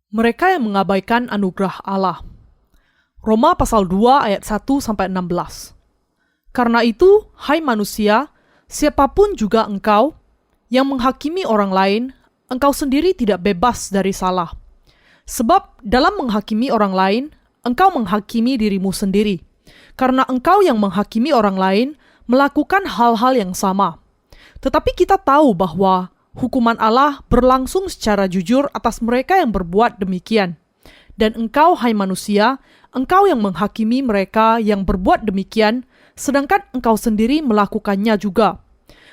Mereka yang mengabaikan anugerah Allah. Roma pasal 2 ayat 1-16. Karena itu, hai manusia, siapapun juga engkau yang menghakimi orang lain, engkau sendiri tidak bebas dari salah. Sebab dalam menghakimi orang lain, engkau menghakimi dirimu sendiri. Karena engkau yang menghakimi orang lain melakukan hal-hal yang sama. Tetapi kita tahu bahwa hukuman Allah berlangsung secara jujur atas mereka yang berbuat demikian. Dan engkau, hai manusia, engkau yang menghakimi mereka yang berbuat demikian, sedangkan engkau sendiri melakukannya juga.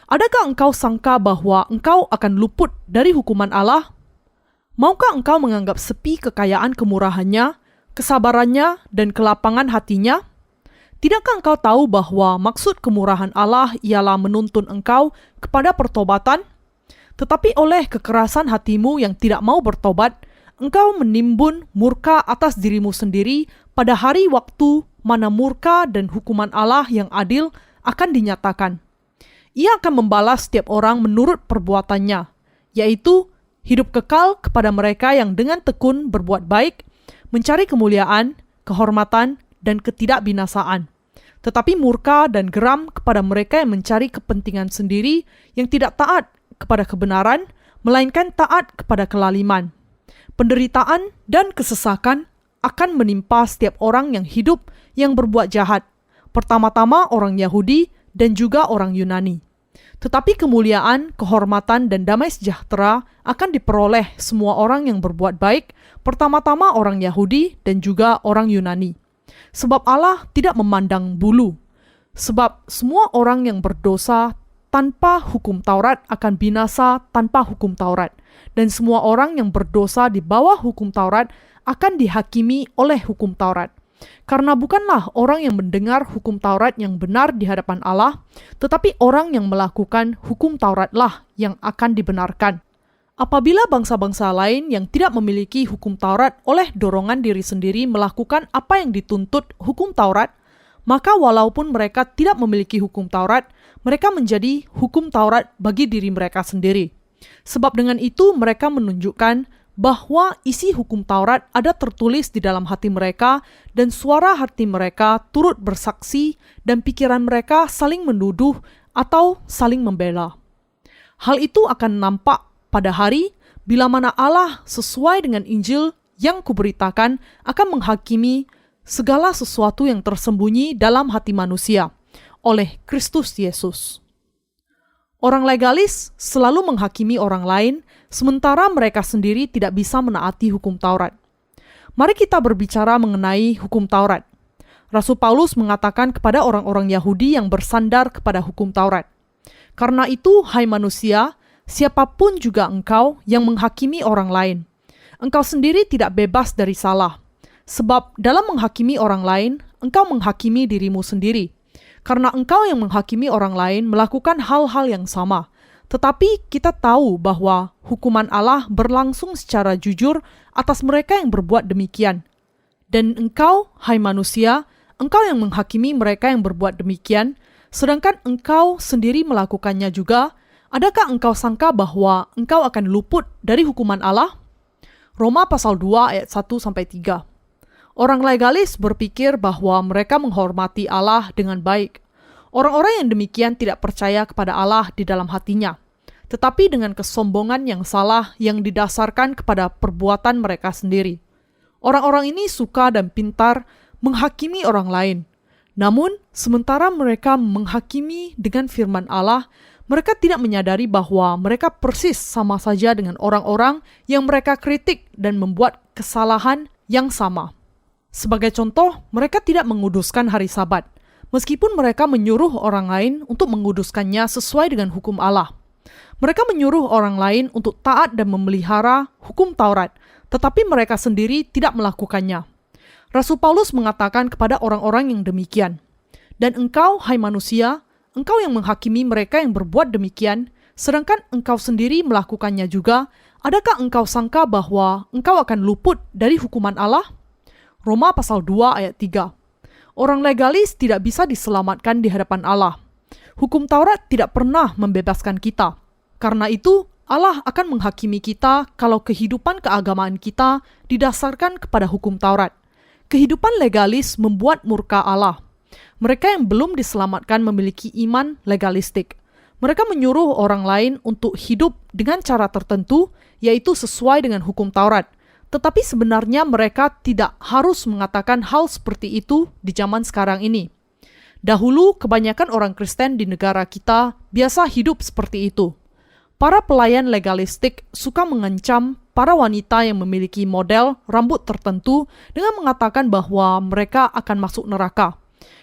Adakah engkau sangka bahwa engkau akan luput dari hukuman Allah? Maukah engkau menganggap sepi kekayaan kemurahannya, kesabarannya, dan kelapangan hatinya? Tidakkah engkau tahu bahwa maksud kemurahan Allah ialah menuntun engkau kepada pertobatan? Tetapi oleh kekerasan hatimu yang tidak mau bertobat, engkau menimbun murka atas dirimu sendiri pada hari waktu mana murka dan hukuman Allah yang adil akan dinyatakan. Ia akan membalas setiap orang menurut perbuatannya, yaitu hidup kekal kepada mereka yang dengan tekun berbuat baik, mencari kemuliaan, kehormatan, dan ketidakbinasaan. Tetapi murka dan geram kepada mereka yang mencari kepentingan sendiri, yang tidak taat kepada kebenaran, melainkan taat kepada kelaliman. Penderitaan dan kesesakan akan menimpa setiap orang yang hidup yang berbuat jahat, pertama-tama orang Yahudi dan juga orang Yunani. Tetapi kemuliaan, kehormatan, dan damai sejahtera akan diperoleh semua orang yang berbuat baik, pertama-tama orang Yahudi dan juga orang Yunani. Sebab Allah tidak memandang bulu, sebab semua orang yang berdosa tanpa hukum Taurat akan binasa tanpa hukum Taurat, dan semua orang yang berdosa di bawah hukum Taurat akan dihakimi oleh hukum Taurat. Karena bukanlah orang yang mendengar hukum Taurat yang benar di hadapan Allah, tetapi orang yang melakukan hukum Tauratlah yang akan dibenarkan. Apabila bangsa-bangsa lain yang tidak memiliki hukum Taurat oleh dorongan diri sendiri melakukan apa yang dituntut hukum Taurat, maka walaupun mereka tidak memiliki hukum Taurat, mereka menjadi hukum Taurat bagi diri mereka sendiri. Sebab dengan itu mereka menunjukkan bahwa isi hukum Taurat ada tertulis di dalam hati mereka, dan suara hati mereka turut bersaksi, dan pikiran mereka saling menuduh atau saling membela. Hal itu akan nampak pada hari bila mana Allah sesuai dengan Injil yang kuberitakan akan menghakimi segala sesuatu yang tersembunyi dalam hati manusia oleh Kristus Yesus. Orang legalis selalu menghakimi orang lain, sementara mereka sendiri tidak bisa menaati hukum Taurat. Mari kita berbicara mengenai hukum Taurat. Rasul Paulus mengatakan kepada orang-orang Yahudi yang bersandar kepada hukum Taurat, "Karena itu, hai manusia, siapapun juga engkau yang menghakimi orang lain, engkau sendiri tidak bebas dari salah. Sebab dalam menghakimi orang lain, engkau menghakimi dirimu sendiri. Karena engkau yang menghakimi orang lain melakukan hal-hal yang sama. Tetapi kita tahu bahwa hukuman Allah berlangsung secara jujur atas mereka yang berbuat demikian. Dan engkau, hai manusia, engkau yang menghakimi mereka yang berbuat demikian, sedangkan engkau sendiri melakukannya juga. Adakah engkau sangka bahwa engkau akan luput dari hukuman Allah?" Roma pasal 2 ayat 1-3. Orang legalis berpikir bahwa mereka menghormati Allah dengan baik. Orang-orang yang demikian tidak percaya kepada Allah di dalam hatinya, tetapi dengan kesombongan yang salah yang didasarkan kepada perbuatan mereka sendiri. Orang-orang ini suka dan pintar menghakimi orang lain. Namun, sementara mereka menghakimi dengan firman Allah, mereka tidak menyadari bahwa mereka persis sama saja dengan orang-orang yang mereka kritik dan membuat kesalahan yang sama. Sebagai contoh, mereka tidak menguduskan hari Sabat, meskipun mereka menyuruh orang lain untuk menguduskannya sesuai dengan hukum Allah. Mereka menyuruh orang lain untuk taat dan memelihara hukum Taurat, tetapi mereka sendiri tidak melakukannya. Rasul Paulus mengatakan kepada orang-orang yang demikian, "Dan engkau, hai manusia, engkau yang menghakimi mereka yang berbuat demikian, sedangkan engkau sendiri melakukannya juga, adakah engkau sangka bahwa engkau akan luput dari hukuman Allah?" Roma pasal 2 ayat 3. Orang legalis tidak bisa diselamatkan di hadapan Allah. Hukum Taurat tidak pernah membebaskan kita. Karena itu, Allah akan menghakimi kita kalau kehidupan keagamaan kita didasarkan kepada hukum Taurat. Kehidupan legalis membuat murka Allah. Mereka yang belum diselamatkan memiliki iman legalistik. Mereka menyuruh orang lain untuk hidup dengan cara tertentu, yaitu sesuai dengan hukum Taurat. Tetapi sebenarnya mereka tidak harus mengatakan hal seperti itu di zaman sekarang ini. Dahulu, kebanyakan orang Kristen di negara kita biasa hidup seperti itu. Para pelayan legalistik suka mengancam para wanita yang memiliki model rambut tertentu dengan mengatakan bahwa mereka akan masuk neraka.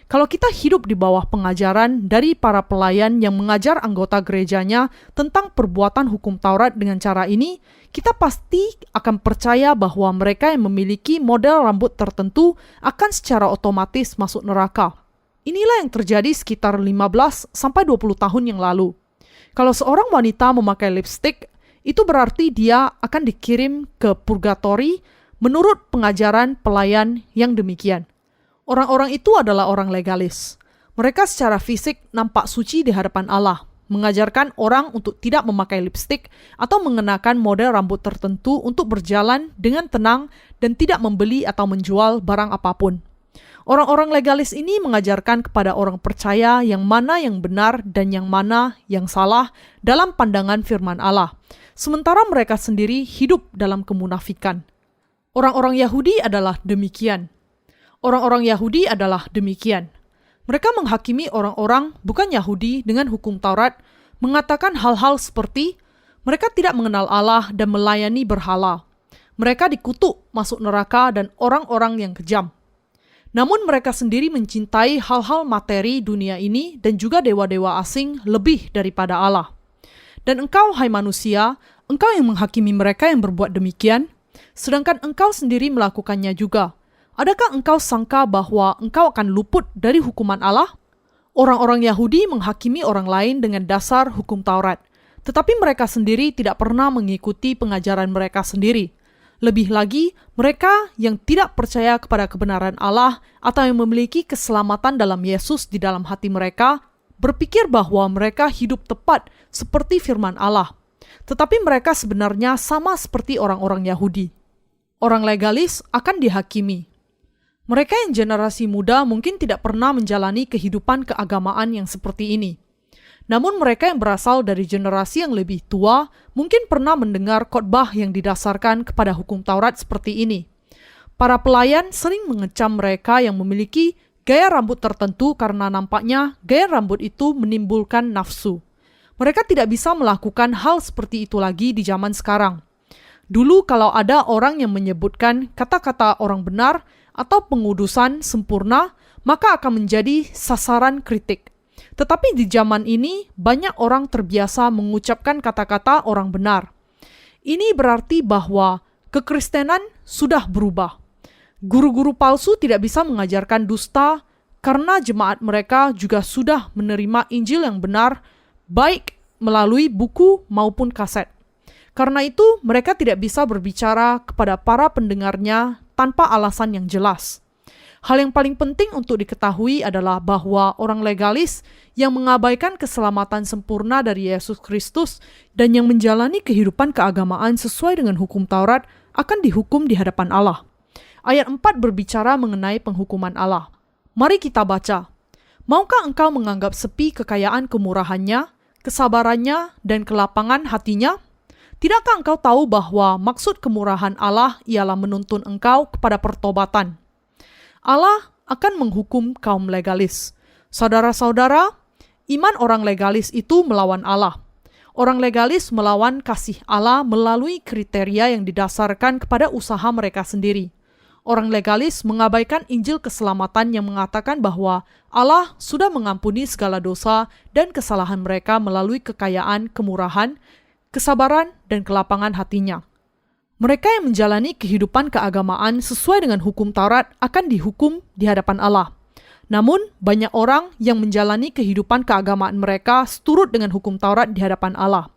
Kalau kita hidup di bawah pengajaran dari para pelayan yang mengajar anggota gerejanya tentang perbuatan hukum Taurat dengan cara ini, kita pasti akan percaya bahwa mereka yang memiliki model rambut tertentu akan secara otomatis masuk neraka. Inilah yang terjadi sekitar 15-20 tahun yang lalu. Kalau seorang wanita memakai lipstik, itu berarti dia akan dikirim ke purgatori menurut pengajaran pelayan yang demikian. Orang-orang itu adalah orang legalis. Mereka secara fisik nampak suci di hadapan Allah, mengajarkan orang untuk tidak memakai lipstik atau mengenakan model rambut tertentu untuk berjalan dengan tenang dan tidak membeli atau menjual barang apapun. Orang-orang legalis ini mengajarkan kepada orang percaya yang mana yang benar dan yang mana yang salah dalam pandangan firman Allah, sementara mereka sendiri hidup dalam kemunafikan. Orang-orang Yahudi adalah demikian. Mereka menghakimi orang-orang bukan Yahudi dengan hukum Taurat, mengatakan hal-hal seperti mereka tidak mengenal Allah dan melayani berhala. Mereka dikutuk masuk neraka dan orang-orang yang kejam. Namun mereka sendiri mencintai hal-hal materi dunia ini dan juga dewa-dewa asing lebih daripada Allah. Dan engkau, hai manusia, engkau yang menghakimi mereka yang berbuat demikian, sedangkan engkau sendiri melakukannya juga. Adakah engkau sangka bahwa engkau akan luput dari hukuman Allah? Orang-orang Yahudi menghakimi orang lain dengan dasar hukum Taurat, tetapi mereka sendiri tidak pernah mengikuti pengajaran mereka sendiri. Lebih lagi, mereka yang tidak percaya kepada kebenaran Allah atau yang memiliki keselamatan dalam Yesus di dalam hati mereka, berpikir bahwa mereka hidup tepat seperti firman Allah. Tetapi mereka sebenarnya sama seperti orang-orang Yahudi. Orang legalis akan dihakimi. Mereka yang generasi muda mungkin tidak pernah menjalani kehidupan keagamaan yang seperti ini. Namun mereka yang berasal dari generasi yang lebih tua mungkin pernah mendengar khotbah yang didasarkan kepada hukum Taurat seperti ini. Para pelayan sering mengecam mereka yang memiliki gaya rambut tertentu karena nampaknya gaya rambut itu menimbulkan nafsu. Mereka tidak bisa melakukan hal seperti itu lagi di zaman sekarang. Dulu kalau ada orang yang menyebutkan kata-kata orang benar atau pengudusan sempurna, maka akan menjadi sasaran kritik. Tetapi di zaman ini, banyak orang terbiasa mengucapkan kata-kata orang benar. Ini berarti bahwa kekristenan sudah berubah. Guru-guru palsu tidak bisa mengajarkan dusta karena jemaat mereka juga sudah menerima Injil yang benar, baik melalui buku maupun kaset. Karena itu, mereka tidak bisa berbicara kepada para pendengarnya tanpa alasan yang jelas. Hal yang paling penting untuk diketahui adalah bahwa orang legalis yang mengabaikan keselamatan sempurna dari Yesus Kristus dan yang menjalani kehidupan keagamaan sesuai dengan hukum Taurat akan dihukum di hadapan Allah. Ayat 4 berbicara mengenai penghukuman Allah. Mari kita baca. Maukah engkau menganggap sepi kekayaan kemurahannya, kesabarannya, dan kelapangan hatinya? Tidakkah engkau tahu bahwa maksud kemurahan Allah ialah menuntun engkau kepada pertobatan? Allah akan menghukum kaum legalis. Saudara-saudara, iman orang legalis itu melawan Allah. Orang legalis melawan kasih Allah melalui kriteria yang didasarkan kepada usaha mereka sendiri. Orang legalis mengabaikan Injil keselamatan yang mengatakan bahwa Allah sudah mengampuni segala dosa dan kesalahan mereka melalui kekayaan, kemurahan, kesabaran, dan kelapangan hatinya. Mereka yang menjalani kehidupan keagamaan sesuai dengan hukum Taurat akan dihukum di hadapan Allah. Namun, banyak orang yang menjalani kehidupan keagamaan mereka seturut dengan hukum Taurat di hadapan Allah.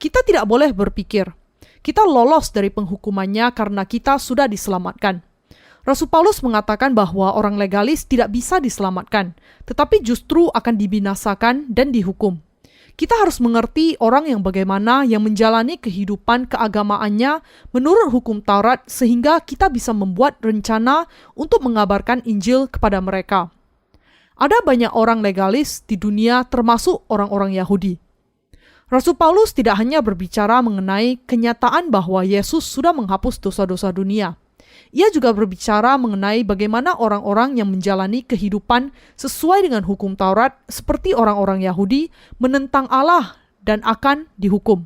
Kita tidak boleh berpikir, kita lolos dari penghukumannya karena kita sudah diselamatkan. Rasul Paulus mengatakan bahwa orang legalis tidak bisa diselamatkan, tetapi justru akan dibinasakan dan dihukum. Kita harus mengerti orang yang bagaimana yang menjalani kehidupan keagamaannya menurut hukum Taurat sehingga kita bisa membuat rencana untuk mengabarkan Injil kepada mereka. Ada banyak orang legalis di dunia termasuk orang-orang Yahudi. Rasul Paulus tidak hanya berbicara mengenai kenyataan bahwa Yesus sudah menghapus dosa-dosa dunia. Ia juga berbicara mengenai bagaimana orang-orang yang menjalani kehidupan sesuai dengan hukum Taurat seperti orang-orang Yahudi menentang Allah dan akan dihukum.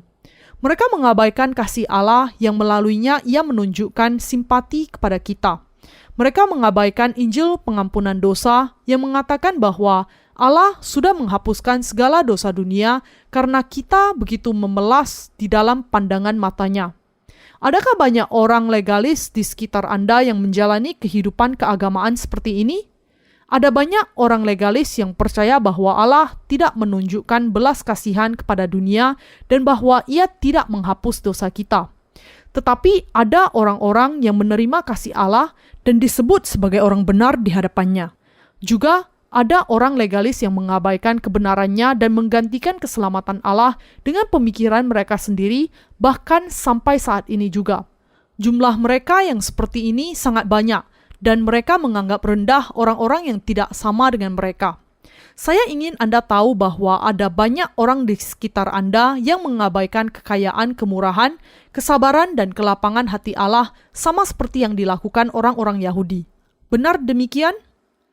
Mereka mengabaikan kasih Allah yang melaluinya ia menunjukkan simpati kepada kita. Mereka mengabaikan Injil pengampunan dosa yang mengatakan bahwa Allah sudah menghapuskan segala dosa dunia karena kita begitu memelas di dalam pandangan matanya. Adakah banyak orang legalis di sekitar Anda yang menjalani kehidupan keagamaan seperti ini? Ada banyak orang legalis yang percaya bahwa Allah tidak menunjukkan belas kasihan kepada dunia dan bahwa Ia tidak menghapus dosa kita. Tetapi ada orang-orang yang menerima kasih Allah dan disebut sebagai orang benar di hadapannya. Juga ada orang legalis yang mengabaikan kebenarannya dan menggantikan keselamatan Allah dengan pemikiran mereka sendiri, bahkan sampai saat ini juga. Jumlah mereka yang seperti ini sangat banyak, dan mereka menganggap rendah orang-orang yang tidak sama dengan mereka. Saya ingin Anda tahu bahwa ada banyak orang di sekitar Anda yang mengabaikan kekayaan, kemurahan, kesabaran, dan kelapangan hati Allah sama seperti yang dilakukan orang-orang Yahudi. Benar demikian?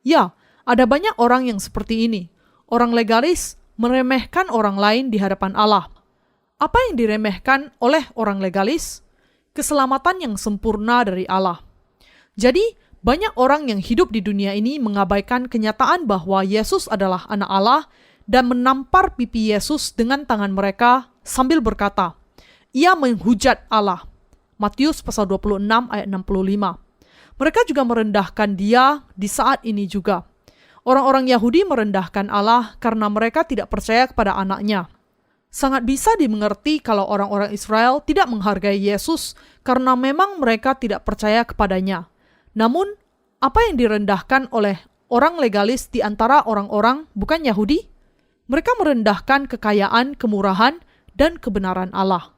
Ya. Ada banyak orang yang seperti ini. Orang legalis meremehkan orang lain di hadapan Allah. Apa yang diremehkan oleh orang legalis? Keselamatan yang sempurna dari Allah. Jadi, banyak orang yang hidup di dunia ini mengabaikan kenyataan bahwa Yesus adalah anak Allah dan menampar pipi Yesus dengan tangan mereka sambil berkata, "Ia menghujat Allah." Matius pasal 26 ayat 65. Mereka juga merendahkan Dia di saat ini juga. Orang-orang Yahudi merendahkan Allah karena mereka tidak percaya kepada anaknya. Sangat bisa dimengerti kalau orang-orang Israel tidak menghargai Yesus karena memang mereka tidak percaya kepadanya. Namun, apa yang direndahkan oleh orang legalis di antara orang-orang bukan Yahudi? Mereka merendahkan kekayaan, kemurahan, dan kebenaran Allah.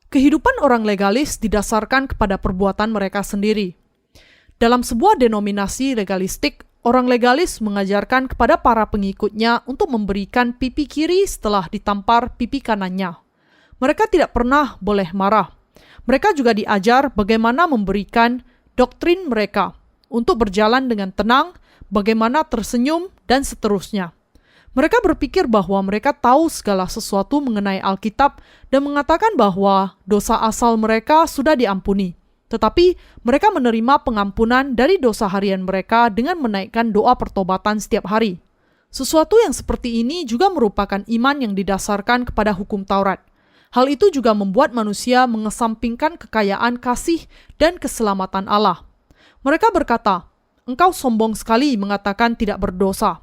Kehidupan orang legalis didasarkan kepada perbuatan mereka sendiri. Dalam sebuah denominasi legalistik, orang legalis mengajarkan kepada para pengikutnya untuk memberikan pipi kiri setelah ditampar pipi kanannya. Mereka tidak pernah boleh marah. Mereka juga diajar bagaimana memberikan doktrin mereka untuk berjalan dengan tenang, bagaimana tersenyum, dan seterusnya. Mereka berpikir bahwa mereka tahu segala sesuatu mengenai Alkitab dan mengatakan bahwa dosa asal mereka sudah diampuni. Tetapi mereka menerima pengampunan dari dosa harian mereka dengan menaikkan doa pertobatan setiap hari. Sesuatu yang seperti ini juga merupakan iman yang didasarkan kepada hukum Taurat. Hal itu juga membuat manusia mengesampingkan kekayaan kasih dan keselamatan Allah. Mereka berkata, "Engkau sombong sekali mengatakan tidak berdosa,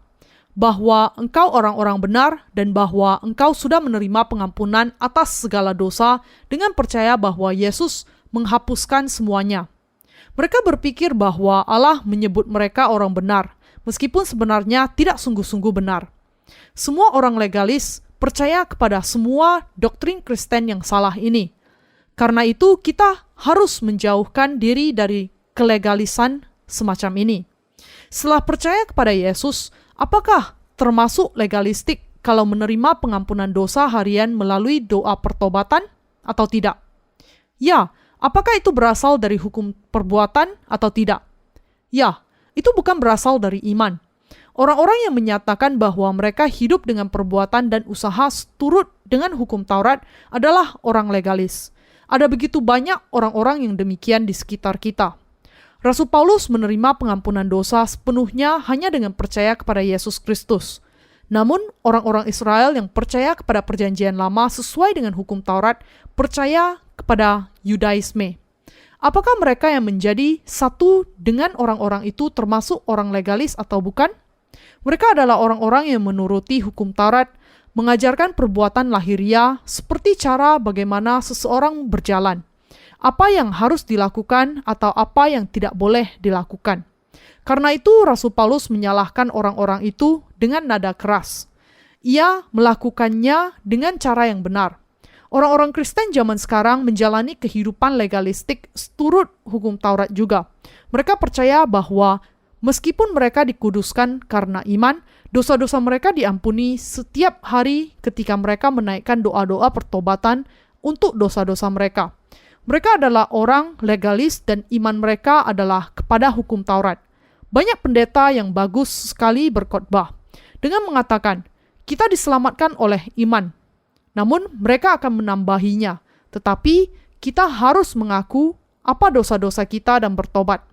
bahwa engkau orang-orang benar dan bahwa engkau sudah menerima pengampunan atas segala dosa dengan percaya bahwa Yesus menghapuskan semuanya." Mereka berpikir bahwa Allah menyebut mereka orang benar, meskipun sebenarnya tidak sungguh-sungguh benar. Semua orang legalis percaya kepada semua doktrin Kristen yang salah ini. Karena itu kita harus menjauhkan diri dari kelegalisan semacam ini. Setelah percaya kepada Yesus, apakah termasuk legalistik kalau menerima pengampunan dosa harian melalui doa pertobatan atau tidak? Ya. Apakah itu berasal dari hukum perbuatan atau tidak? Ya, itu bukan berasal dari iman. Orang-orang yang menyatakan bahwa mereka hidup dengan perbuatan dan usaha turut dengan hukum Taurat adalah orang legalis. Ada begitu banyak orang-orang yang demikian di sekitar kita. Rasul Paulus menerima pengampunan dosa sepenuhnya hanya dengan percaya kepada Yesus Kristus. Namun, orang-orang Israel yang percaya kepada perjanjian lama sesuai dengan hukum Taurat percaya kepada Yudaisme. Apakah mereka yang menjadi satu dengan orang-orang itu termasuk orang legalis atau bukan? Mereka adalah orang-orang yang menuruti hukum Taurat, mengajarkan perbuatan lahiriah seperti cara bagaimana seseorang berjalan, apa yang harus dilakukan atau apa yang tidak boleh dilakukan. Karena itu Rasul Paulus menyalahkan orang-orang itu dengan nada keras. ia melakukannya dengan cara yang benar. Orang-orang Kristen zaman sekarang menjalani kehidupan legalistik seturut hukum Taurat juga. Mereka percaya bahwa meskipun mereka dikuduskan karena iman, dosa-dosa mereka diampuni setiap hari ketika mereka menaikkan doa-doa pertobatan untuk dosa-dosa mereka. Mereka adalah orang legalis dan iman mereka adalah kepada hukum Taurat. Banyak pendeta yang bagus sekali berkhotbah dengan mengatakan, kita diselamatkan oleh iman. Namun mereka akan menambahinya, tetapi kita harus mengaku apa dosa-dosa kita dan bertobat.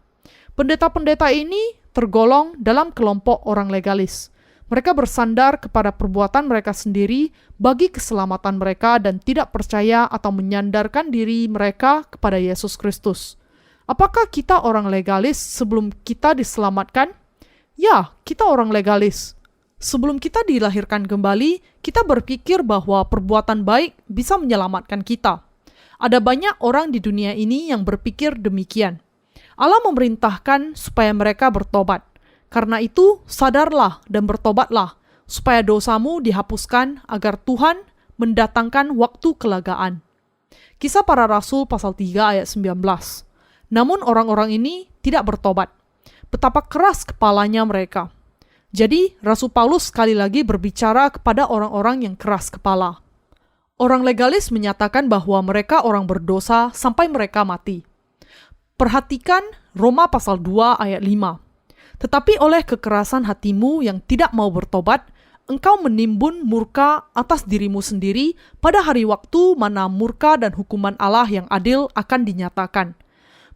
Pendeta-pendeta ini tergolong dalam kelompok orang legalis. Mereka bersandar kepada perbuatan mereka sendiri bagi keselamatan mereka dan tidak percaya atau menyandarkan diri mereka kepada Yesus Kristus. Apakah kita orang legalis sebelum kita diselamatkan? Ya, kita orang legalis. Sebelum kita dilahirkan kembali, kita berpikir bahwa perbuatan baik bisa menyelamatkan kita. Ada banyak orang di dunia ini yang berpikir demikian. Allah memerintahkan supaya mereka bertobat. Karena itu, sadarlah dan bertobatlah, supaya dosamu dihapuskan agar Tuhan mendatangkan waktu kelegaan. Kisah Para Rasul pasal 3 ayat 19. Namun orang-orang ini tidak bertobat. Betapa keras kepalanya mereka. Jadi, Rasul Paulus sekali lagi berbicara kepada orang-orang yang keras kepala. Orang legalis menyatakan bahwa mereka orang berdosa sampai mereka mati. Perhatikan Roma pasal 2 ayat 5. Tetapi oleh kekerasan hatimu yang tidak mau bertobat, engkau menimbun murka atas dirimu sendiri pada hari waktu mana murka dan hukuman Allah yang adil akan dinyatakan.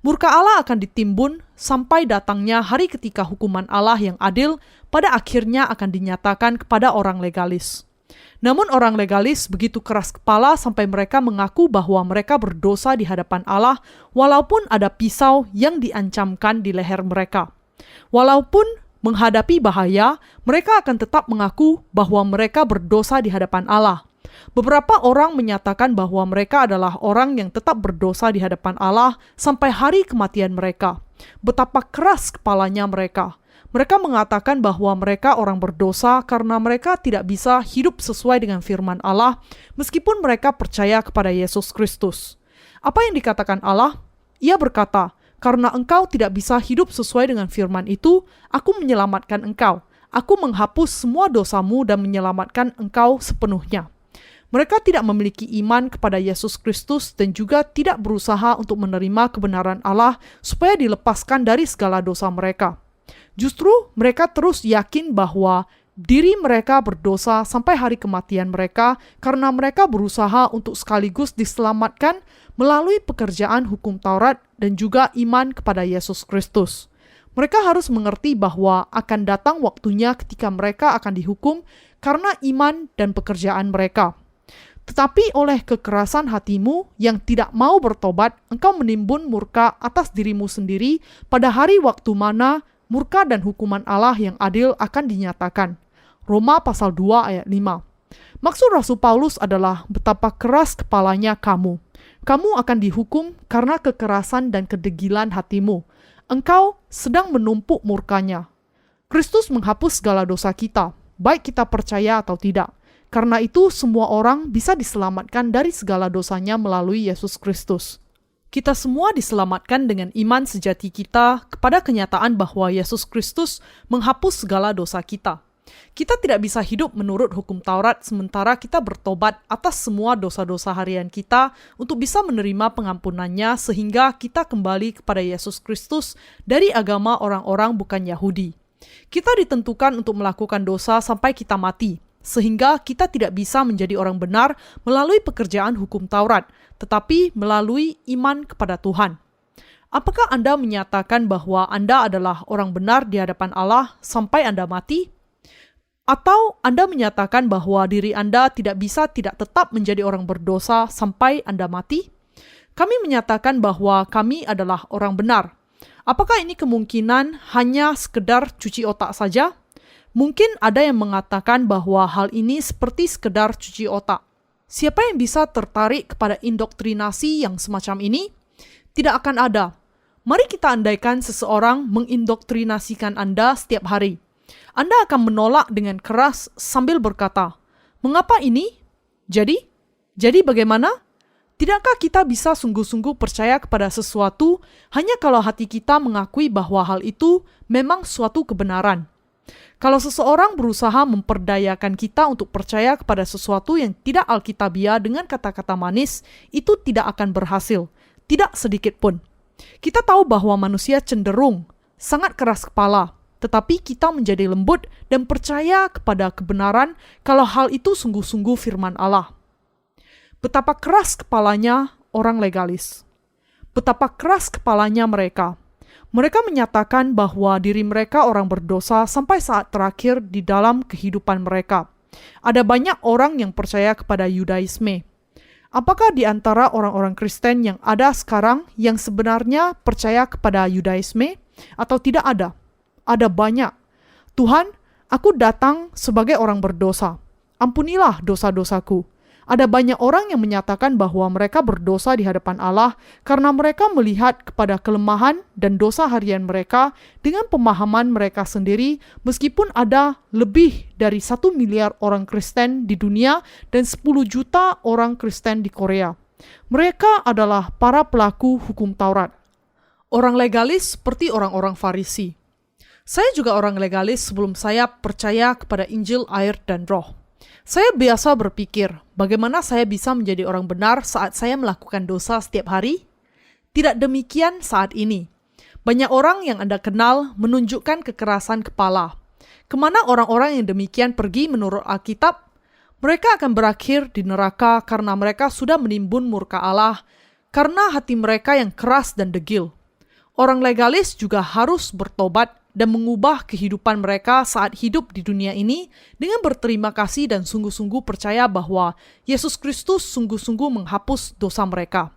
Murka Allah akan ditimbun sampai datangnya hari ketika hukuman Allah yang adil pada akhirnya akan dinyatakan kepada orang legalis. Namun orang legalis begitu keras kepala sampai mereka mengaku bahwa mereka berdosa di hadapan Allah walaupun ada pisau yang diancamkan di leher mereka. Walaupun menghadapi bahaya, mereka akan tetap mengaku bahwa mereka berdosa di hadapan Allah. Beberapa orang menyatakan bahwa mereka adalah orang yang tetap berdosa di hadapan Allah sampai hari kematian mereka. Betapa keras kepalanya mereka. Mereka mengatakan bahwa mereka orang berdosa karena mereka tidak bisa hidup sesuai dengan firman Allah meskipun mereka percaya kepada Yesus Kristus. Apa yang dikatakan Allah? Ia berkata, karena engkau tidak bisa hidup sesuai dengan firman itu, aku menyelamatkan engkau. Aku menghapus semua dosamu dan menyelamatkan engkau sepenuhnya. Mereka tidak memiliki iman kepada Yesus Kristus dan juga tidak berusaha untuk menerima kebenaran Allah supaya dilepaskan dari segala dosa mereka. Justru mereka terus yakin bahwa diri mereka berdosa sampai hari kematian mereka karena mereka berusaha untuk sekaligus diselamatkan melalui pekerjaan hukum Taurat dan juga iman kepada Yesus Kristus. Mereka harus mengerti bahwa akan datang waktunya ketika mereka akan dihukum karena iman dan pekerjaan mereka. Tetapi oleh kekerasan hatimu yang tidak mau bertobat, engkau menimbun murka atas dirimu sendiri pada hari waktu mana murka dan hukuman Allah yang adil akan dinyatakan. Roma pasal 2 ayat 5. Maksud Rasul Paulus adalah betapa keras kepalanya kamu. Kamu akan dihukum karena kekerasan dan kedegilan hatimu. Engkau sedang menumpuk murkanya. Kristus menghapus segala dosa kita, baik kita percaya atau tidak. Karena itu semua orang bisa diselamatkan dari segala dosanya melalui Yesus Kristus. Kita semua diselamatkan dengan iman sejati kita kepada kenyataan bahwa Yesus Kristus menghapus segala dosa kita. Kita tidak bisa hidup menurut hukum Taurat sementara kita bertobat atas semua dosa-dosa harian kita untuk bisa menerima pengampunannya sehingga kita kembali kepada Yesus Kristus dari agama orang-orang bukan Yahudi. Kita ditentukan untuk melakukan dosa sampai kita mati, sehingga kita tidak bisa menjadi orang benar melalui pekerjaan hukum Taurat, tetapi melalui iman kepada Tuhan. Apakah Anda menyatakan bahwa Anda adalah orang benar di hadapan Allah sampai Anda mati? Atau Anda menyatakan bahwa diri Anda tidak tetap menjadi orang berdosa sampai Anda mati? Kami menyatakan bahwa kami adalah orang benar. Apakah ini kemungkinan hanya sekedar cuci otak saja? Mungkin ada yang mengatakan bahwa hal ini seperti sekedar cuci otak. Siapa yang bisa tertarik kepada indoktrinasi yang semacam ini? Tidak akan ada. Mari kita andaikan seseorang mengindoktrinasikan Anda setiap hari. Anda akan menolak dengan keras sambil berkata, Mengapa ini? Jadi bagaimana? Tidakkah kita bisa sungguh-sungguh percaya kepada sesuatu hanya kalau hati kita mengakui bahwa hal itu memang suatu kebenaran? Kalau seseorang berusaha memperdayakan kita untuk percaya kepada sesuatu yang tidak alkitabiah dengan kata-kata manis, itu tidak akan berhasil, tidak sedikit pun. Kita tahu bahwa manusia cenderung sangat keras kepala, tetapi kita menjadi lembut dan percaya kepada kebenaran kalau hal itu sungguh-sungguh firman Allah. Betapa keras kepalanya orang legalis. Betapa keras kepalanya mereka. Mereka menyatakan bahwa diri mereka orang berdosa sampai saat terakhir di dalam kehidupan mereka. Ada banyak orang yang percaya kepada Yudaisme. Apakah di antara orang-orang Kristen yang ada sekarang yang sebenarnya percaya kepada Yudaisme atau tidak ada? Ada banyak. Tuhan, aku datang sebagai orang berdosa. Ampunilah dosa-dosaku. Ada banyak orang yang menyatakan bahwa mereka berdosa di hadapan Allah karena mereka melihat kepada kelemahan dan dosa harian mereka dengan pemahaman mereka sendiri, meskipun ada lebih dari 1 miliar orang Kristen di dunia dan 10 juta orang Kristen di Korea. Mereka adalah para pelaku hukum Taurat. Orang legalis seperti orang-orang Farisi. Saya juga orang legalis sebelum saya percaya kepada Injil, air, dan Roh. Saya biasa berpikir, bagaimana saya bisa menjadi orang benar saat saya melakukan dosa setiap hari? Tidak demikian saat ini. Banyak orang yang Anda kenal menunjukkan kekerasan kepala. Kemana orang-orang yang demikian pergi menurut Alkitab? Mereka akan berakhir di neraka karena mereka sudah menimbun murka Allah, karena hati mereka yang keras dan degil. Orang legalis juga harus bertobat dan mengubah kehidupan mereka saat hidup di dunia ini dengan berterima kasih dan sungguh-sungguh percaya bahwa Yesus Kristus sungguh-sungguh menghapus dosa mereka.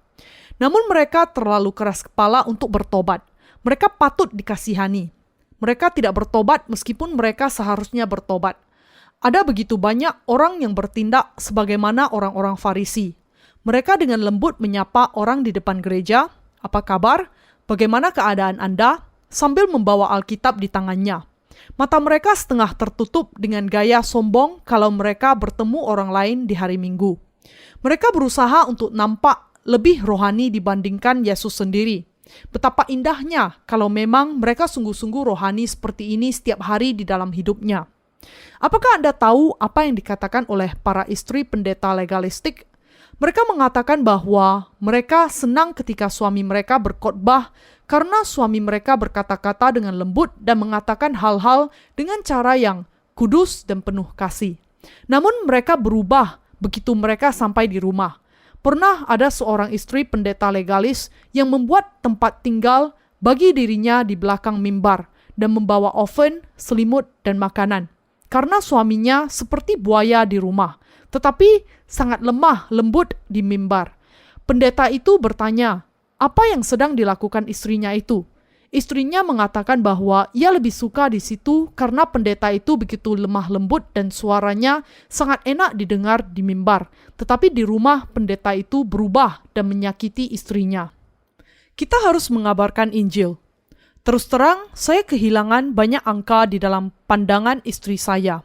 Namun mereka terlalu keras kepala untuk bertobat. Mereka patut dikasihani. Mereka tidak bertobat meskipun mereka seharusnya bertobat. Ada begitu banyak orang yang bertindak sebagaimana orang-orang Farisi. Mereka dengan lembut menyapa orang di depan gereja, "Apa kabar? Bagaimana keadaan Anda?" sambil membawa Alkitab di tangannya. Mata mereka setengah tertutup dengan gaya sombong kalau mereka bertemu orang lain di hari Minggu. Mereka berusaha untuk nampak lebih rohani dibandingkan Yesus sendiri. Betapa indahnya kalau memang mereka sungguh-sungguh rohani seperti ini setiap hari di dalam hidupnya. Apakah Anda tahu apa yang dikatakan oleh para istri pendeta legalistik? Mereka mengatakan bahwa mereka senang ketika suami mereka berkhotbah karena suami mereka berkata-kata dengan lembut dan mengatakan hal-hal dengan cara yang kudus dan penuh kasih. Namun mereka berubah begitu mereka sampai di rumah. Pernah ada seorang istri pendeta legalis yang membuat tempat tinggal bagi dirinya di belakang mimbar dan membawa oven, selimut, dan makanan. Karena suaminya seperti buaya di rumah, tetapi sangat lemah lembut di mimbar. Pendeta itu bertanya, apa yang sedang dilakukan istrinya itu? Istrinya mengatakan bahwa ia lebih suka di situ karena pendeta itu begitu lemah lembut dan suaranya sangat enak didengar di mimbar. Tetapi di rumah pendeta itu berubah dan menyakiti istrinya. Kita harus mengabarkan Injil. Terus terang, saya kehilangan banyak angka di dalam pandangan istri saya.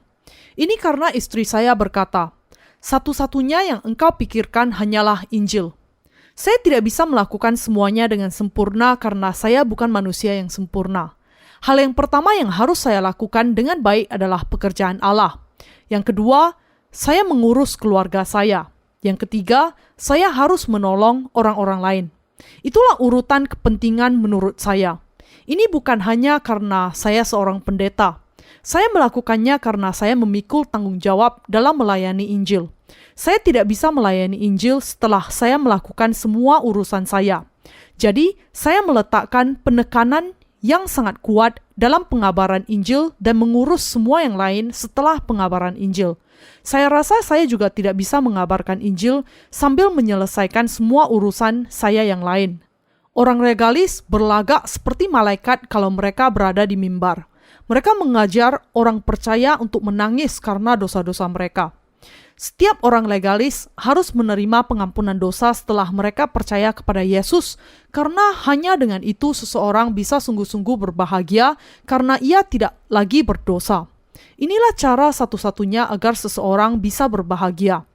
Ini karena istri saya berkata, satu-satunya yang engkau pikirkan hanyalah Injil. Saya tidak bisa melakukan semuanya dengan sempurna karena saya bukan manusia yang sempurna. Hal yang pertama yang harus saya lakukan dengan baik adalah pekerjaan Allah. Yang kedua, saya mengurus keluarga saya. Yang ketiga, saya harus menolong orang-orang lain. Itulah urutan kepentingan menurut saya. Ini bukan hanya karena saya seorang pendeta. Saya melakukannya karena saya memikul tanggung jawab dalam melayani Injil. Saya tidak bisa melayani Injil setelah saya melakukan semua urusan saya. Jadi, saya meletakkan penekanan yang sangat kuat dalam pengabaran Injil dan mengurus semua yang lain setelah pengabaran Injil. Saya rasa saya juga tidak bisa mengabarkan Injil sambil menyelesaikan semua urusan saya yang lain. Orang legalis berlagak seperti malaikat kalau mereka berada di mimbar. Mereka mengajar orang percaya untuk menangis karena dosa-dosa mereka. Setiap orang legalis harus menerima pengampunan dosa setelah mereka percaya kepada Yesus, karena hanya dengan itu seseorang bisa sungguh-sungguh berbahagia karena ia tidak lagi berdosa. Inilah cara satu-satunya agar seseorang bisa berbahagia.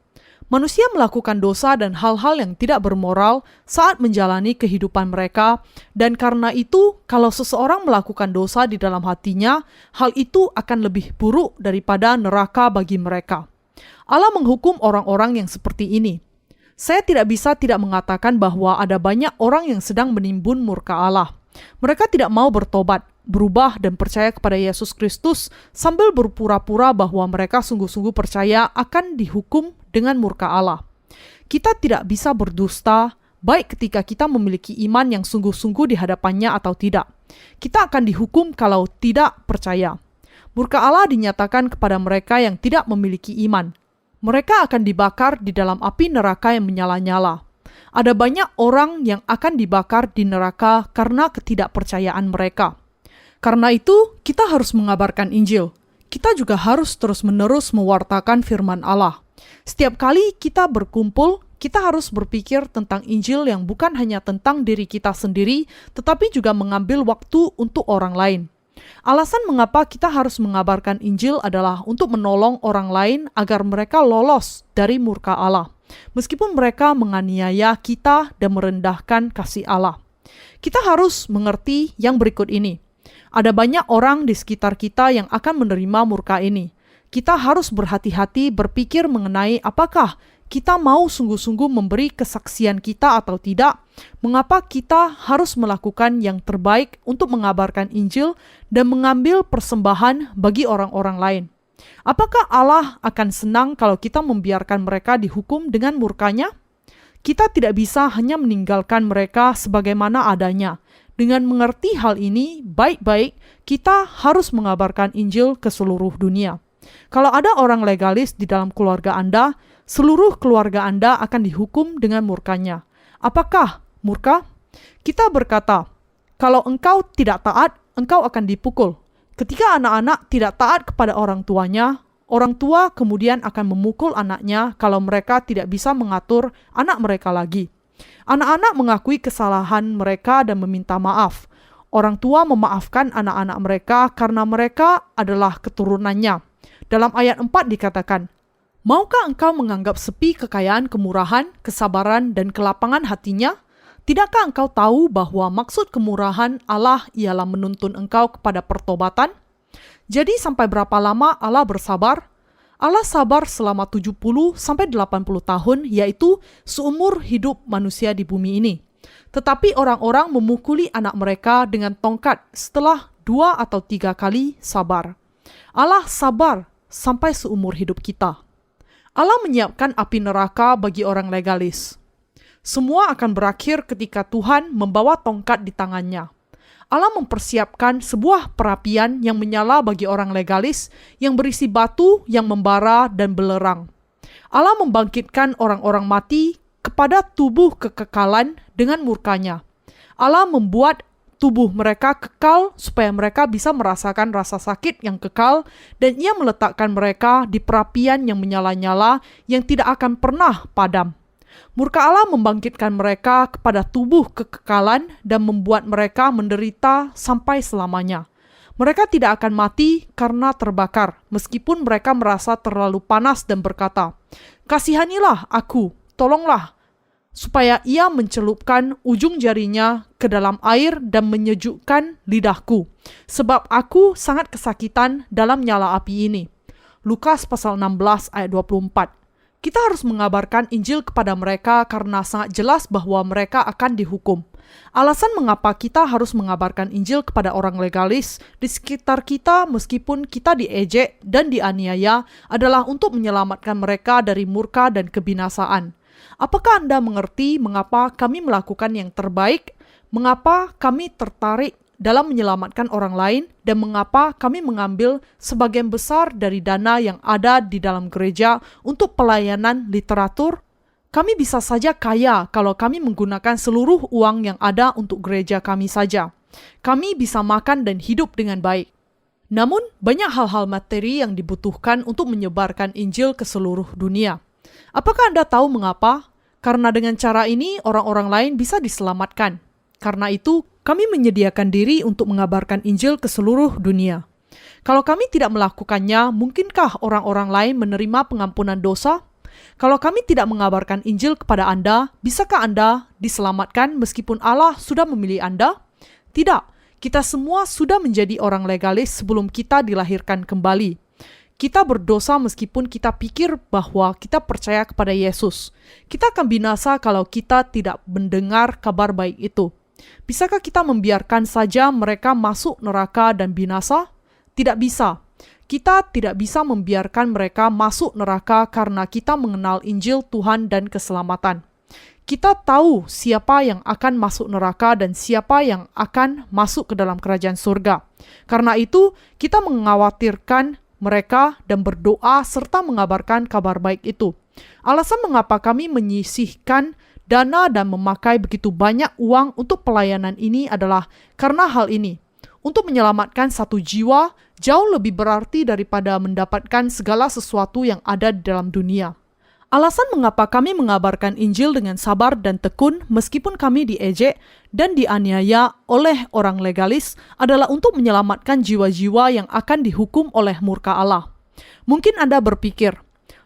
Manusia melakukan dosa dan hal-hal yang tidak bermoral saat menjalani kehidupan mereka, dan karena itu, kalau seseorang melakukan dosa di dalam hatinya, hal itu akan lebih buruk daripada neraka bagi mereka. Allah menghukum orang-orang yang seperti ini. Saya tidak bisa tidak mengatakan bahwa ada banyak orang yang sedang menimbun murka Allah. Mereka tidak mau bertobat, berubah dan percaya kepada Yesus Kristus sambil berpura-pura bahwa mereka sungguh-sungguh percaya akan dihukum dengan murka Allah. Kita tidak bisa berdusta, baik ketika kita memiliki iman yang sungguh-sungguh di hadapannya atau tidak. Kita akan dihukum kalau tidak percaya. Murka Allah dinyatakan kepada mereka yang tidak memiliki iman. Mereka akan dibakar di dalam api neraka yang menyala-nyala. Ada banyak orang yang akan dibakar di neraka karena ketidakpercayaan mereka. Karena itu, kita harus mengabarkan Injil. Kita juga harus terus-menerus mewartakan firman Allah. Setiap kali kita berkumpul, kita harus berpikir tentang Injil yang bukan hanya tentang diri kita sendiri, tetapi juga mengambil waktu untuk orang lain. Alasan mengapa kita harus mengabarkan Injil adalah untuk menolong orang lain agar mereka lolos dari murka Allah, meskipun mereka menganiaya kita dan merendahkan kasih Allah. Kita harus mengerti yang berikut ini. Ada banyak orang di sekitar kita yang akan menerima murka ini. Kita harus berhati-hati berpikir mengenai apakah kita mau sungguh-sungguh memberi kesaksian kita atau tidak, mengapa kita harus melakukan yang terbaik untuk mengabarkan Injil dan mengambil persembahan bagi orang-orang lain. Apakah Allah akan senang kalau kita membiarkan mereka dihukum dengan murkanya? Kita tidak bisa hanya meninggalkan mereka sebagaimana adanya. Dengan mengerti hal ini baik-baik, kita harus mengabarkan Injil ke seluruh dunia. Kalau ada orang legalis di dalam keluarga Anda, seluruh keluarga Anda akan dihukum dengan murkanya. Apakah murka? Kita berkata, kalau engkau tidak taat, engkau akan dipukul. Ketika anak-anak tidak taat kepada orang tuanya, orang tua kemudian akan memukul anaknya kalau mereka tidak bisa mengatur anak mereka lagi. Anak-anak mengakui kesalahan mereka dan meminta maaf. Orang tua memaafkan anak-anak mereka karena mereka adalah keturunannya. Dalam ayat 4 dikatakan, maukah engkau menganggap sepi kekayaan, kemurahan, kesabaran, dan kelapangan hatinya? Tidakkah engkau tahu bahwa maksud kemurahan Allah ialah menuntun engkau kepada pertobatan? Jadi sampai berapa lama Allah bersabar? Allah sabar selama 70-80 tahun, yaitu seumur hidup manusia di bumi ini. Tetapi orang-orang memukuli anak mereka dengan tongkat setelah 2 atau 3 kali sabar. Allah sabar sampai seumur hidup kita. Allah menyiapkan api neraka bagi orang legalis. Semua akan berakhir ketika Tuhan membawa tongkat di tangannya. Allah mempersiapkan sebuah perapian yang menyala bagi orang legalis yang berisi batu yang membara dan belerang. Allah membangkitkan orang-orang mati kepada tubuh kekekalan dengan murkanya. Allah membuat tubuh mereka kekal supaya mereka bisa merasakan rasa sakit yang kekal, dan Ia meletakkan mereka di perapian yang menyala-nyala yang tidak akan pernah padam. Murka Allah membangkitkan mereka kepada tubuh kekekalan dan membuat mereka menderita sampai selamanya. Mereka tidak akan mati karena terbakar, meskipun mereka merasa terlalu panas dan berkata, "Kasihanilah aku, tolonglah," supaya Ia mencelupkan ujung jarinya ke dalam air dan menyejukkan lidahku, sebab aku sangat kesakitan dalam nyala api ini. Lukas pasal 16 ayat 24. Kita harus mengabarkan Injil kepada mereka karena sangat jelas bahwa mereka akan dihukum. Alasan mengapa kita harus mengabarkan Injil kepada orang legalis di sekitar kita meskipun kita diejek dan dianiaya adalah untuk menyelamatkan mereka dari murka dan kebinasaan. Apakah Anda mengerti mengapa kami melakukan yang terbaik? Mengapa kami tertarik dalam menyelamatkan orang lain, dan mengapa kami mengambil sebagian besar dari dana yang ada di dalam gereja untuk pelayanan literatur? Kami bisa saja kaya kalau kami menggunakan seluruh uang yang ada untuk gereja kami saja. Kami bisa makan dan hidup dengan baik. Namun, banyak hal-hal materi yang dibutuhkan untuk menyebarkan Injil ke seluruh dunia. Apakah Anda tahu mengapa? Karena dengan cara ini, orang-orang lain bisa diselamatkan. Karena itu, kami menyediakan diri untuk mengabarkan Injil ke seluruh dunia. Kalau kami tidak melakukannya, mungkinkah orang-orang lain menerima pengampunan dosa? Kalau kami tidak mengabarkan Injil kepada Anda, bisakah Anda diselamatkan meskipun Allah sudah memilih Anda? Tidak, kita semua sudah menjadi orang legalis sebelum kita dilahirkan kembali. Kita berdosa meskipun kita pikir bahwa kita percaya kepada Yesus. Kita akan binasa kalau kita tidak mendengar kabar baik itu. Bisakah kita membiarkan saja mereka masuk neraka dan binasa? Tidak bisa. Kita tidak bisa membiarkan mereka masuk neraka karena kita mengenal Injil Tuhan dan keselamatan. Kita tahu siapa yang akan masuk neraka dan siapa yang akan masuk ke dalam kerajaan surga. Karena itu, kita mengkhawatirkan mereka dan berdoa serta mengabarkan kabar baik itu. Alasan mengapa kami menyisihkan dana dan memakai begitu banyak uang untuk pelayanan ini adalah karena hal ini. Untuk menyelamatkan satu jiwa jauh lebih berarti daripada mendapatkan segala sesuatu yang ada di dalam dunia. Alasan mengapa kami mengabarkan Injil dengan sabar dan tekun meskipun kami diejek dan dianiaya oleh orang legalis adalah untuk menyelamatkan jiwa-jiwa yang akan dihukum oleh murka Allah. Mungkin Anda berpikir,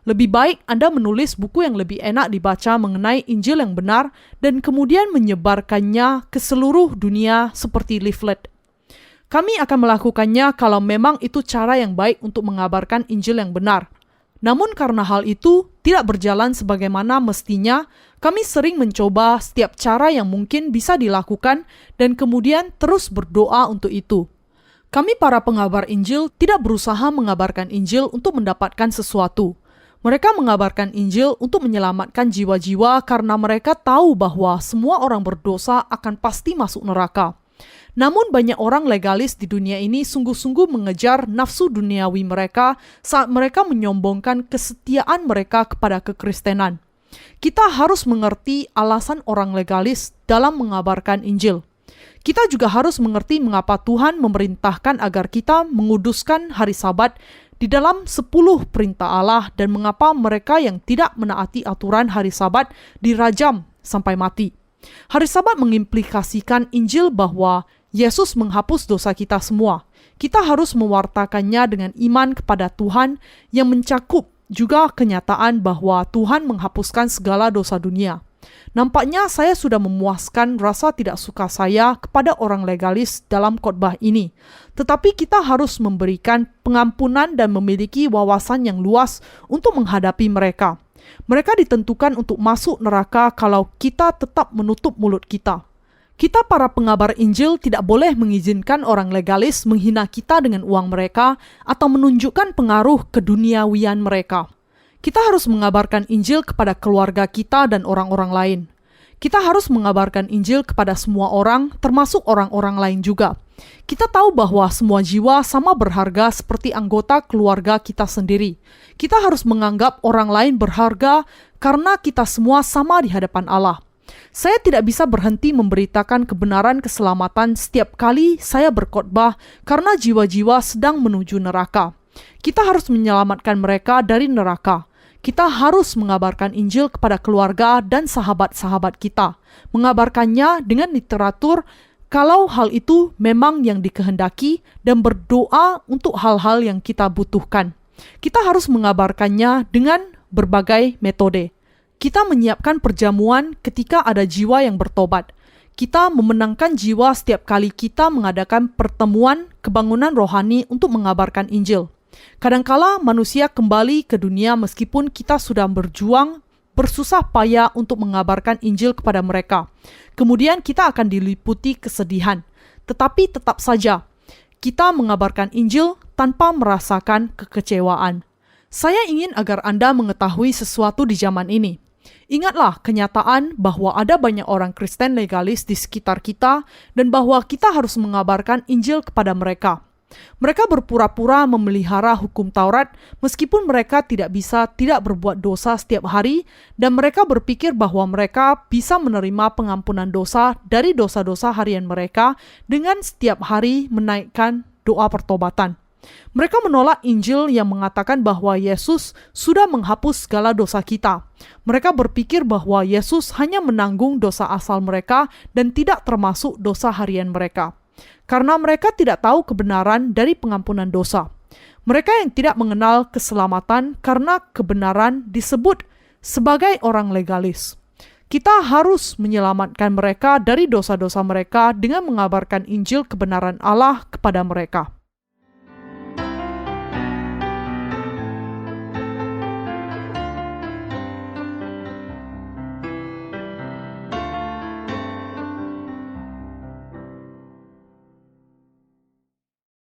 lebih baik Anda menulis buku yang lebih enak dibaca mengenai Injil yang benar dan kemudian menyebarkannya ke seluruh dunia seperti leaflet. Kami akan melakukannya kalau memang itu cara yang baik untuk mengabarkan Injil yang benar. Namun karena hal itu tidak berjalan sebagaimana mestinya, kami sering mencoba setiap cara yang mungkin bisa dilakukan dan kemudian terus berdoa untuk itu. Kami para pengabar Injil tidak berusaha mengabarkan Injil untuk mendapatkan sesuatu. Mereka mengabarkan Injil untuk menyelamatkan jiwa-jiwa karena mereka tahu bahwa semua orang berdosa akan pasti masuk neraka. Namun banyak orang legalis di dunia ini sungguh-sungguh mengejar nafsu duniawi mereka saat mereka menyombongkan kesetiaan mereka kepada kekristenan. Kita harus mengerti alasan orang legalis dalam mengabarkan Injil. Kita juga harus mengerti mengapa Tuhan memerintahkan agar kita menguduskan hari Sabat di dalam 10 perintah Allah dan mengapa mereka yang tidak menaati aturan hari Sabat dirajam sampai mati. Hari Sabat mengimplikasikan Injil bahwa Yesus menghapus dosa kita semua. Kita harus mewartakannya dengan iman kepada Tuhan yang mencakup juga kenyataan bahwa Tuhan menghapuskan segala dosa dunia. Nampaknya saya sudah memuaskan rasa tidak suka saya kepada orang legalis dalam khotbah ini. Tetapi kita harus memberikan pengampunan dan memiliki wawasan yang luas untuk menghadapi mereka. Mereka ditentukan untuk masuk neraka kalau kita tetap menutup mulut kita. Kita para pengabar Injil tidak boleh mengizinkan orang legalis menghina kita dengan uang mereka atau menunjukkan pengaruh keduniawian mereka. Kita harus mengabarkan Injil kepada keluarga kita dan orang-orang lain. Kita harus mengabarkan Injil kepada semua orang, termasuk orang-orang lain juga. Kita tahu bahwa semua jiwa sama berharga seperti anggota keluarga kita sendiri. Kita harus menganggap orang lain berharga karena kita semua sama di hadapan Allah. Saya tidak bisa berhenti memberitakan kebenaran keselamatan setiap kali saya berkhotbah karena jiwa-jiwa sedang menuju neraka. Kita harus menyelamatkan mereka dari neraka. Kita harus mengabarkan Injil kepada keluarga dan sahabat-sahabat kita. Mengabarkannya dengan literatur kalau hal itu memang yang dikehendaki dan berdoa untuk hal-hal yang kita butuhkan. Kita harus mengabarkannya dengan berbagai metode. Kita menyiapkan perjamuan ketika ada jiwa yang bertobat. Kita memenangkan jiwa setiap kali kita mengadakan pertemuan kebangunan rohani untuk mengabarkan Injil. Kadangkala manusia kembali ke dunia meskipun kita sudah berjuang bersusah payah untuk mengabarkan Injil kepada mereka. Kemudian kita akan diliputi kesedihan. Tetapi tetap saja, kita mengabarkan Injil tanpa merasakan kekecewaan. Saya ingin agar Anda mengetahui sesuatu di zaman ini. Ingatlah kenyataan bahwa ada banyak orang Kristen legalis di sekitar kita dan bahwa kita harus mengabarkan Injil kepada mereka. Mereka berpura-pura memelihara hukum Taurat meskipun mereka tidak berbuat dosa setiap hari dan mereka berpikir bahwa mereka bisa menerima pengampunan dosa dari dosa-dosa harian mereka dengan setiap hari menaikkan doa pertobatan. Mereka menolak Injil yang mengatakan bahwa Yesus sudah menghapus segala dosa kita. Mereka berpikir bahwa Yesus hanya menanggung dosa asal mereka dan tidak termasuk dosa harian mereka. karena mereka tidak tahu kebenaran dari pengampunan dosa. Mereka yang tidak mengenal keselamatan karena kebenaran disebut sebagai orang legalis. Kita harus menyelamatkan mereka dari dosa-dosa mereka dengan mengabarkan Injil kebenaran Allah kepada mereka.